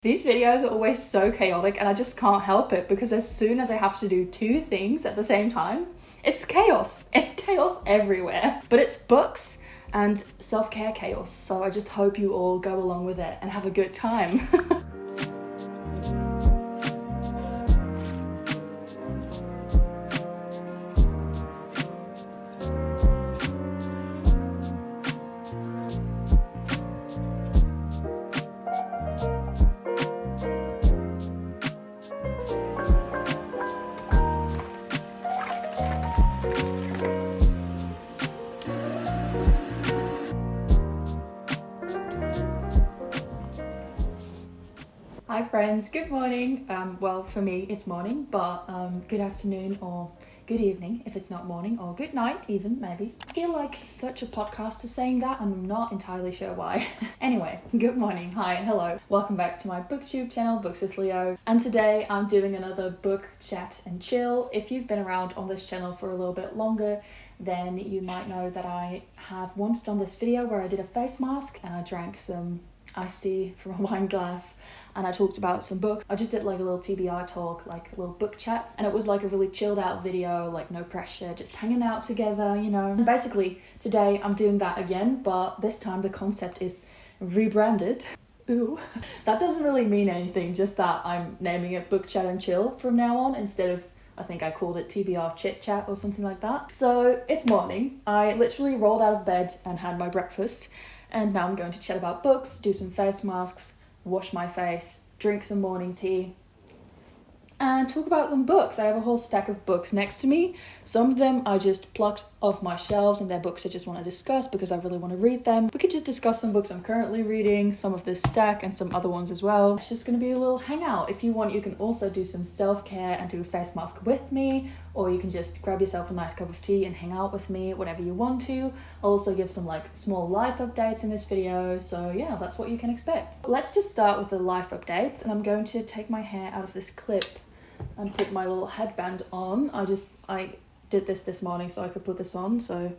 These videos are always so chaotic and I just can't help it because as soon as I have to do two things at the same time, it's chaos. It's chaos everywhere. But it's books and self-care chaos, so I just hope you all go along with it and have a good time. Hi friends, good morning. Well, for me it's morning, but good afternoon or good evening if it's not morning, or good night even, maybe. I feel like such a podcaster saying that and I'm not entirely sure why. Anyway, good morning, hi, hello. Welcome back to my booktube channel, Books with Leo. And today I'm doing another book chat and chill. If you've been around on this channel for a little bit longer, then you might know that I have once done this video where I did a face mask and I drank some iced tea from a wine glass and I talked about some books. I just did like a little TBR talk, like a little book chat, and it was like a really chilled out video, like no pressure, just hanging out together, you know. And basically today I'm doing that again, but this time the concept is rebranded. Ooh, that doesn't really mean anything, just that I'm naming it Book Chat and Chill from now on instead of, I think I called it TBR Chit Chat or something like that. So it's morning. I literally rolled out of bed and had my breakfast, and now I'm going to chat about books, do some face masks, wash my face, drink some morning tea, and talk about some books. I have a whole stack of books next to me. Some of them I just plucked off my shelves and they're books I just want to discuss because I really want to read them. We could just discuss some books I'm currently reading, some of this stack and some other ones as well. It's just going to be a little hangout. If you want, you can also do some self-care and do a face mask with me, or you can just grab yourself a nice cup of tea and hang out with me, whatever you want to. I'll also give some like small life updates in this video, so yeah, that's what you can expect. Let's just start with the life updates, and I'm going to take my hair out of this clip and put my little headband on. I did this morning so I could put this on, so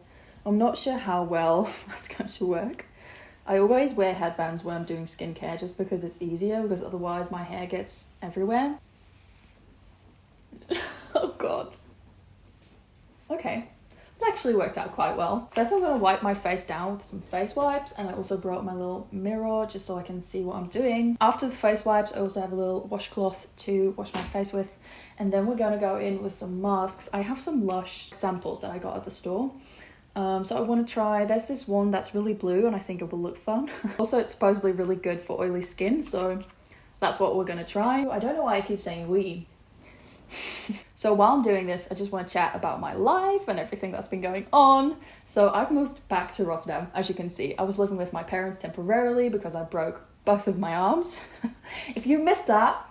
I'm not sure how well that's going to work. I always wear headbands when I'm doing skincare just because it's easier, because otherwise my hair gets everywhere. Oh god. Okay. It actually worked out quite well. First I'm going to wipe my face down with some face wipes, and I also brought my little mirror just so I can see what I'm doing. After the face wipes I also have a little washcloth to wash my face with, and then we're going to go in with some masks. I have some Lush samples that I got at the store. So I want to try, there's this one that's really blue and I think it will look fun. Also it's supposedly really good for oily skin, so that's what we're going to try. I don't know why I keep saying we. So while I'm doing this, I just want to chat about my life and everything that's been going on. So I've moved back to Rotterdam, as you can see. I was living with my parents temporarily because I broke both of my arms. If you missed that,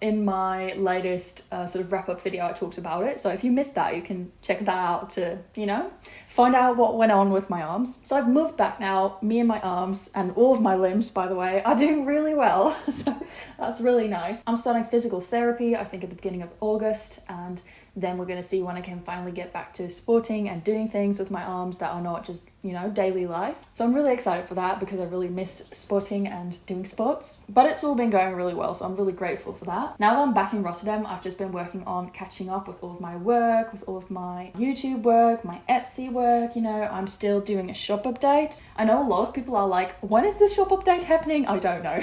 in my latest sort of wrap-up video I talked about it. So if you missed that, you can check that out to, you know, find out what went on with my arms. So I've moved back now. Me and my arms, and all of my limbs, by the way, are doing really well. So that's really nice. I'm starting physical therapy, I think at the beginning of August, and then we're going to see when I can finally get back to sporting and doing things with my arms that are not just, you know, daily life. So I'm really excited for that because I really miss sporting and doing sports. But it's all been going really well, so I'm really grateful for that. Now that I'm back in Rotterdam, I've just been working on catching up with all of my work, with all of my YouTube work, my Etsy work, you know. I'm still doing a shop update. I know a lot of people are like, when is this shop update happening? I don't know.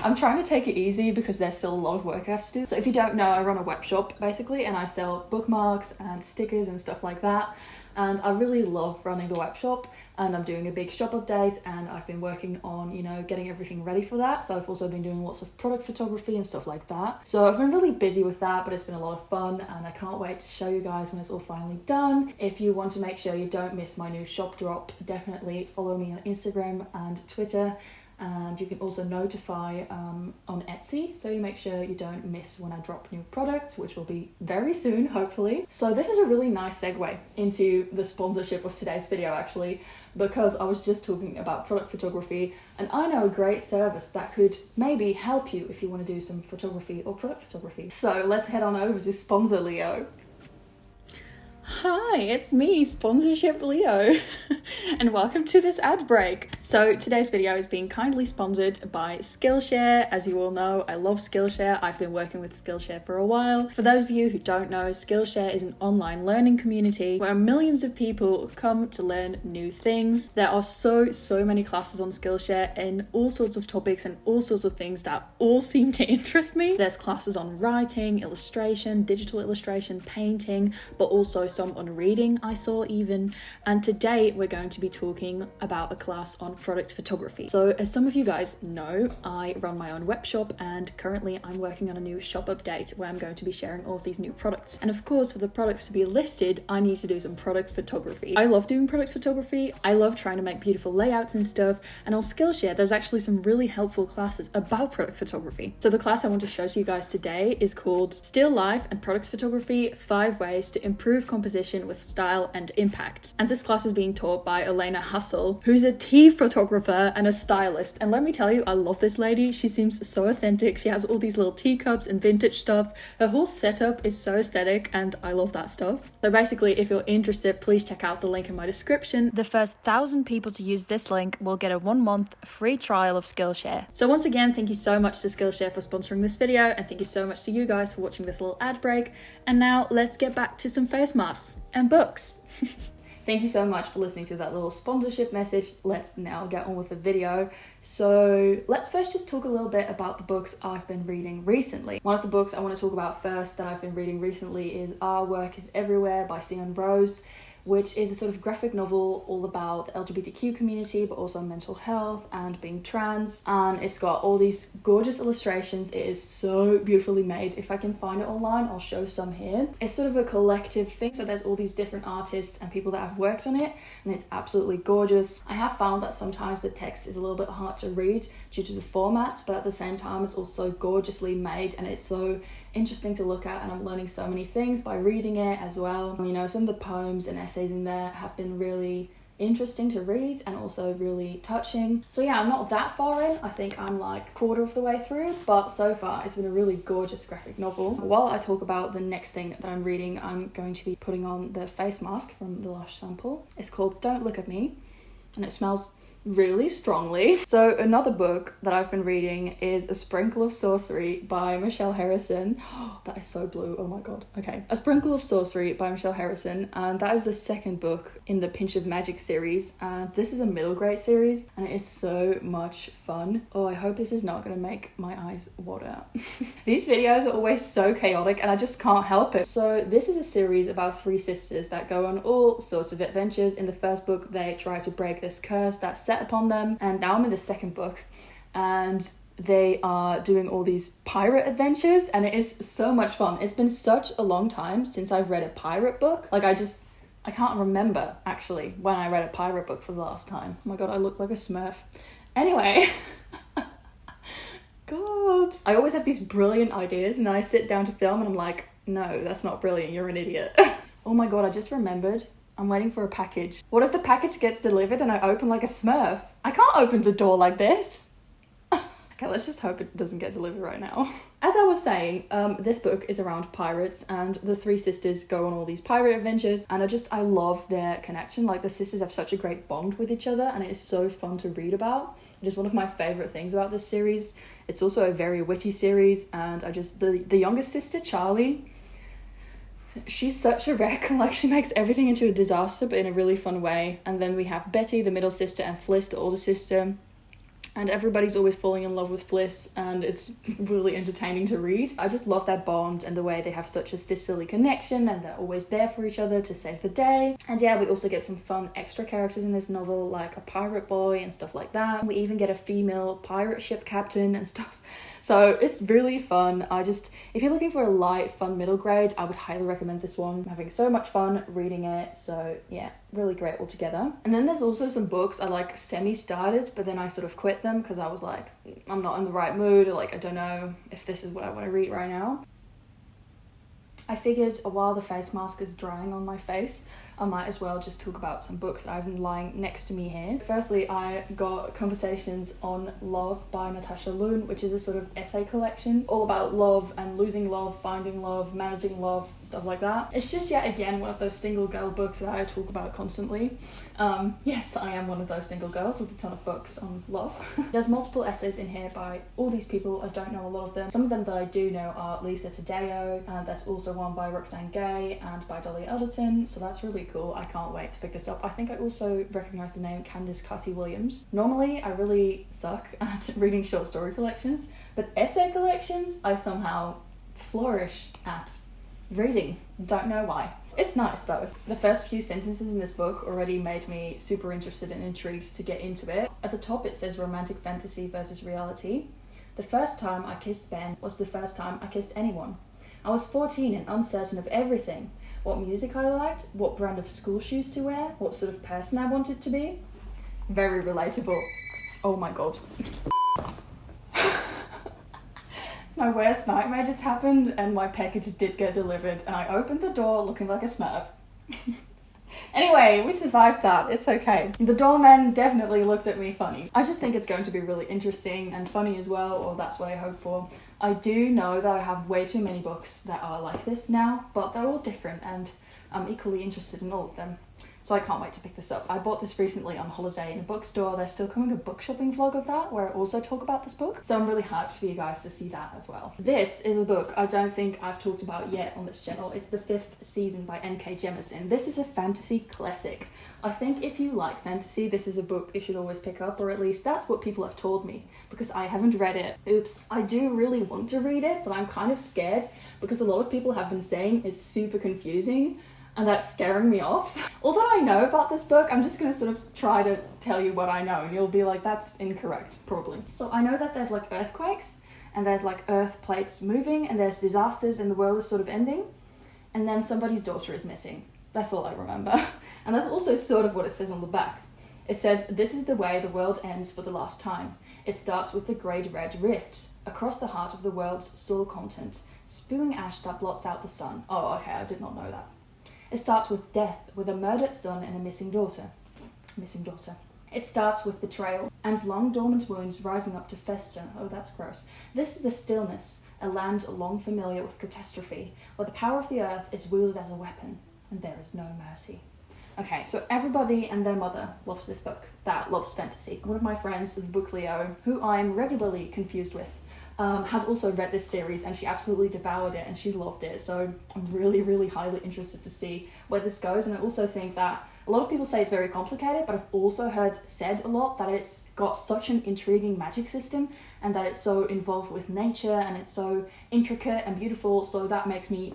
I'm trying to take it easy because there's still a lot of work I have to do. So if you don't know, I run a web shop basically, and I sell bookmarks and stickers and stuff like that, and I really love running the web shop, and I'm doing a big shop update, and I've been working on, you know, getting everything ready for that. So I've also been doing lots of product photography and stuff like that. So I've been really busy with that, but it's been a lot of fun, and I can't wait to show you guys when it's all finally done. If you want to make sure you don't miss my new shop drop, definitely follow me on Instagram and Twitter. And you can also notify on Etsy, so you make sure you don't miss when I drop new products, which will be very soon, hopefully. So this is a really nice segue into the sponsorship of today's video, actually, because I was just talking about product photography, and I know a great service that could maybe help you if you want to do some photography or product photography. So let's head on over to sponsor Leo. Hi, it's me, Sponsorship Leo, and welcome to this ad break. So today's video is being kindly sponsored by Skillshare. As you all know, I love Skillshare. I've been working with Skillshare for a while. For those of you who don't know, Skillshare is an online learning community where millions of people come to learn new things. There are so many classes on Skillshare in all sorts of topics and all sorts of things that all seem to interest me. There's classes on writing, illustration, digital illustration, painting, but also some on reading I saw even. And today we're going to be talking about a class on product photography. So as some of you guys know, I run my own web shop, and currently I'm working on a new shop update where I'm going to be sharing all of these new products. And of course, for the products to be listed, I need to do some product photography. I love doing product photography. I love trying to make beautiful layouts and stuff. And on Skillshare, there's actually some really helpful classes about product photography. So the class I want to show to you guys today is called Still Life and Product Photography, 5 Ways to Improve Composition with Style and Impact. And this class is being taught by Elena Hassel, who's a tea photographer and a stylist. And let me tell you, I love this lady. She seems so authentic. She has all these little teacups and vintage stuff. Her whole setup is so aesthetic, and I love that stuff. So basically, if you're interested, please check out the link in my description. The first 1,000 people to use this link will get a 1-month free trial of Skillshare. So once again, thank you so much to Skillshare for sponsoring this video, and thank you so much to you guys for watching this little ad break. And now let's get back to some face masks and books. Thank you so much for listening to that little sponsorship message. Let's now get on with the video. So let's first just talk a little bit about the books I've been reading recently. One of the books I want to talk about first that I've been reading recently is Our Work is Everywhere by Simone Rose, which is a sort of graphic novel all about the LGBTQ community, but also mental health and being trans. And it's got all these gorgeous illustrations. It is so beautifully made. If I can find it online, I'll show some here. It's sort of a collective thing. So there's all these different artists and people that have worked on it, and it's absolutely gorgeous. I have found that sometimes the text is a little bit hard to read due to the format, but at the same time, it's also gorgeously made, and it's so interesting to look at, and I'm learning so many things by reading it as well. You know, some of the poems and essays in there have been really interesting to read and also really touching. So yeah, I'm not that far in. I think I'm like a quarter of the way through, but so far it's been a really gorgeous graphic novel. While I talk about the next thing that I'm reading, I'm going to be putting on the face mask from the Lush sample. It's called Don't Look at Me, and it smells really strongly. So another book that I've been reading is A Sprinkle of Sorcery by Michelle Harrison. That is so blue, oh my god. Okay, A Sprinkle of Sorcery by Michelle Harrison, and that is the second book in the Pinch of Magic series, and this is a middle grade series, and it is so much fun. Oh, I hope this is not gonna make my eyes water. These videos are always so chaotic, and I just can't help it. So this is a series about 3 sisters that go on all sorts of adventures. In the first book, they try to break this curse that's set upon them, and now I'm in the second book, and they are doing all these pirate adventures, and it is so much fun. It's been such a long time since I've read a pirate book. Like I can't remember actually when I read a pirate book for the last time. Oh my god, I look like a Smurf. Anyway, god, I always have these brilliant ideas, and then I sit down to film and I'm like, no, that's not brilliant, you're an idiot. Oh my god, I just remembered, I'm waiting for a package. What if the package gets delivered and I open like a Smurf? I can't open the door like this. Okay, let's just hope it doesn't get delivered right now. As I was saying, this book is around pirates, and the 3 sisters go on all these pirate adventures, and I love their connection. Like, the sisters have such a great bond with each other, and it is so fun to read about. It is one of my favorite things about this series. It's also a very witty series, and the youngest sister, Charlie, she's such a wreck. Like, she makes everything into a disaster, but in a really fun way. And then we have Betty, the middle sister, and Fliss, the older sister. And everybody's always falling in love with Fliss, and it's really entertaining to read. I just love their bond and the way they have such a sisterly connection, and they're always there for each other to save the day. And yeah, we also get some fun extra characters in this novel, like a pirate boy and stuff like that. We even get a female pirate ship captain and stuff. So it's really fun. If you're looking for a light, fun middle grade, I would highly recommend this one. I'm having so much fun reading it. So yeah, really great altogether. And then there's also some books I like semi-started, but then I sort of quit them because I was like, I'm not in the right mood, or like, I don't know if this is what I want to read right now. I figured while the face mask is drying on my face, I might as well just talk about some books that I have lying next to me here. Firstly, I got Conversations on Love by Natasha Loon, which is a sort of essay collection all about love and losing love, finding love, managing love, stuff like that. It's just yet again one of those single girl books that I talk about constantly. Yes, I am one of those single girls with a ton of books on love. There's multiple essays in here by all these people. I don't know a lot of them. Some of them that I do know are Lisa Taddeo, and there's also one by Roxane Gay and by Dolly Alderton, so that's really cool. I can't wait to pick this up. I think I also recognise the name Candice Carty-Williams. Normally, I really suck at reading short story collections, but essay collections, I somehow flourish at reading. Don't know why. It's nice though. The first few sentences in this book already made me super interested and intrigued to get into it. At the top it says romantic fantasy versus reality. The first time I kissed Ben was the first time I kissed anyone. I was 14 and uncertain of everything. What music I liked, what brand of school shoes to wear, what sort of person I wanted to be. Very relatable. Oh my god. My worst nightmare just happened and my package did get delivered and I opened the door looking like a smurf. Anyway, we survived that, it's okay. The doorman definitely looked at me funny. I just think it's going to be really interesting and funny as well, or that's what I hope for. I do know that I have way too many books that are like this now, but they're all different and I'm equally interested in all of them. So I can't wait to pick this up. I bought this recently on holiday in a bookstore. There's still coming a book shopping vlog of that where I also talk about this book. So I'm really hyped for you guys to see that as well. This is a book I don't think I've talked about yet on this channel. It's The Fifth Season by N.K. Jemisin. This is a fantasy classic. I think if you like fantasy, this is a book you should always pick up, or at least that's what people have told me, because I haven't read it. Oops. I do really want to read it, but I'm kind of scared because a lot of people have been saying it's super confusing. And that's scaring me off. All that I know about this book, I'm just gonna sort of try to tell you what I know and you'll be like, that's incorrect, probably. So I know that there's like earthquakes and there's like earth plates moving and there's disasters and the world is sort of ending. And then somebody's daughter is missing. That's all I remember. And that's also sort of what it says on the back. It says, this is the way the world ends for the last time. It starts with the Great Red Rift, across the heart of the world's soil content, spewing ash that blots out the sun. Oh, okay, I did not know that. It starts with death, with a murdered son and a missing daughter. It starts with betrayal and long dormant wounds rising up to fester. Oh, that's gross. This is the stillness, a land long familiar with catastrophe, where the power of the earth is wielded as a weapon, and there is no mercy. Okay, so everybody and their mother loves this book, that loves fantasy. One of my friends, the book Leo, who I'm regularly confused with, has also read this series and she absolutely devoured it and she loved it. So I'm really, really highly interested to see where this goes. And I also think that a lot of people say it's very complicated, but I've also heard said a lot that it's got such an intriguing magic system and that it's so involved with nature and it's so intricate and beautiful. So that makes me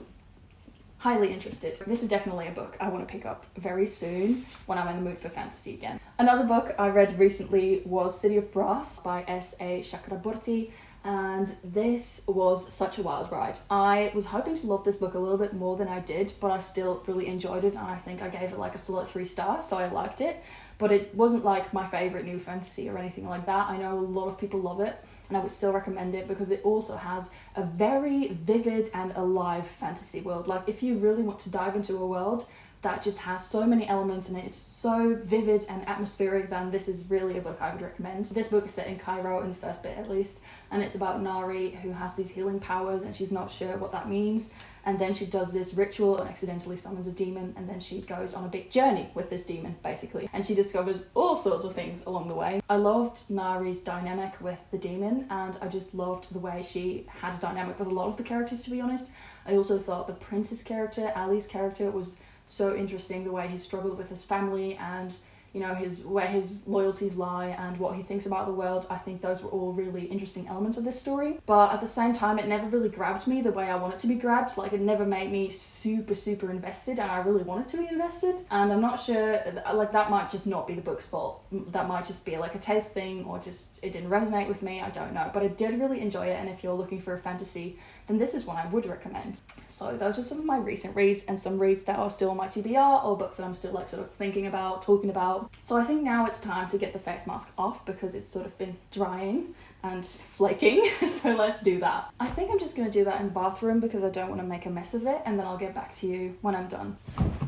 highly interested. This is definitely a book I want to pick up very soon when I'm in the mood for fantasy again. Another book I read recently was City of Brass by S.A. Chakraborty. And this was such a wild ride. I was hoping to love this book a little bit more than I did, but I still really enjoyed it and I think I gave it like a solid 3 stars, so I liked it. But it wasn't like my favourite new fantasy or anything like that. I know a lot of people love it and I would still recommend it because it also has a very vivid and alive fantasy world. Like if you really want to dive into a world that just has so many elements and it is so vivid and atmospheric, then this is really a book I would recommend. This book is set in Cairo in the first bit at least, and it's about Nari who has these healing powers and she's not sure what that means, and then she does this ritual and accidentally summons a demon, and then she goes on a big journey with this demon basically, and she discovers all sorts of things along the way. I loved Nari's dynamic with the demon and I just loved the way she had a dynamic with a lot of the characters, to be honest. I also thought the prince's character, Ali's character, was so interesting, the way he struggled with his family and, you know, where his loyalties lie and what he thinks about the world. I think those were all really interesting elements of this story. But at the same time, it never really grabbed me the way I want it to be grabbed. Like, it never made me super invested, and I really wanted to be invested. And I'm not sure, like, that might just not be the book's fault. That might just be like a taste thing, or just it didn't resonate with me, I don't know. But I did really enjoy it, and if you're looking for a fantasy, then this is one I would recommend. So those are some of my recent reads and some reads that are still on my TBR or books that I'm still like sort of thinking about, talking about. So I think now it's time to get the face mask off because it's sort of been drying and flaking, so let's do that. I think I'm just gonna do that in the bathroom because I don't want to make a mess of it, and then I'll get back to you when I'm done.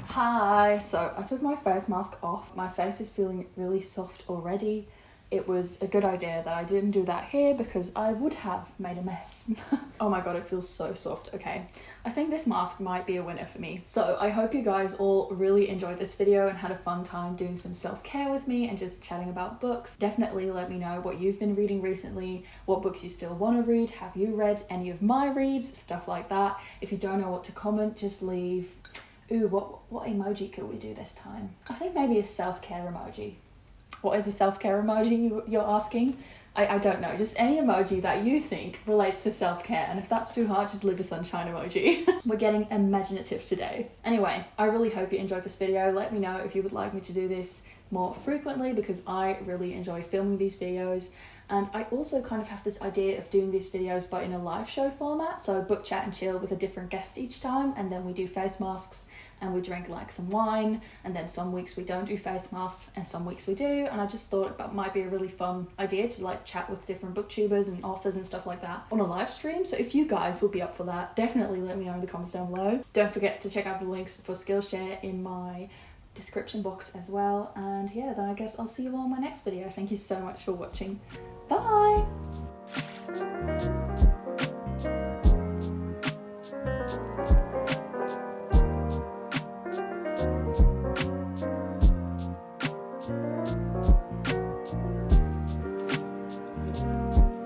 Hi, so I took my face mask off. My face is feeling really soft already. It was a good idea that I didn't do that here because I would have made a mess. Oh my god, it feels so soft. Okay, I think this mask might be a winner for me. So I hope you guys all really enjoyed this video and had a fun time doing some self-care with me and just chatting about books. Definitely let me know what you've been reading recently, what books you still want to read, have you read any of my reads, stuff like that. If you don't know what to comment, just leave. Ooh, what emoji could we do this time? I think maybe a self-care emoji. What is a self-care emoji, you're asking? I don't know, just any emoji that you think relates to self-care, and if that's too hard, just leave a sunshine emoji. We're getting imaginative today. Anyway, I really hope you enjoyed this video. Let me know if you would like me to do this more frequently because I really enjoy filming these videos. And I also kind of have this idea of doing these videos but in a live show format, so book chat and chill with a different guest each time, and then we do face masks and we drink like some wine, and then some weeks we don't do face masks and some weeks we do. And I just thought it might be a really fun idea to like chat with different booktubers and authors and stuff like that on a live stream. So if you guys would be up for that, definitely let me know in the comments down below. Don't forget to check out the links for Skillshare in my description box as well. And yeah, then I guess I'll see you all in my next video. Thank you so much for watching. Bye!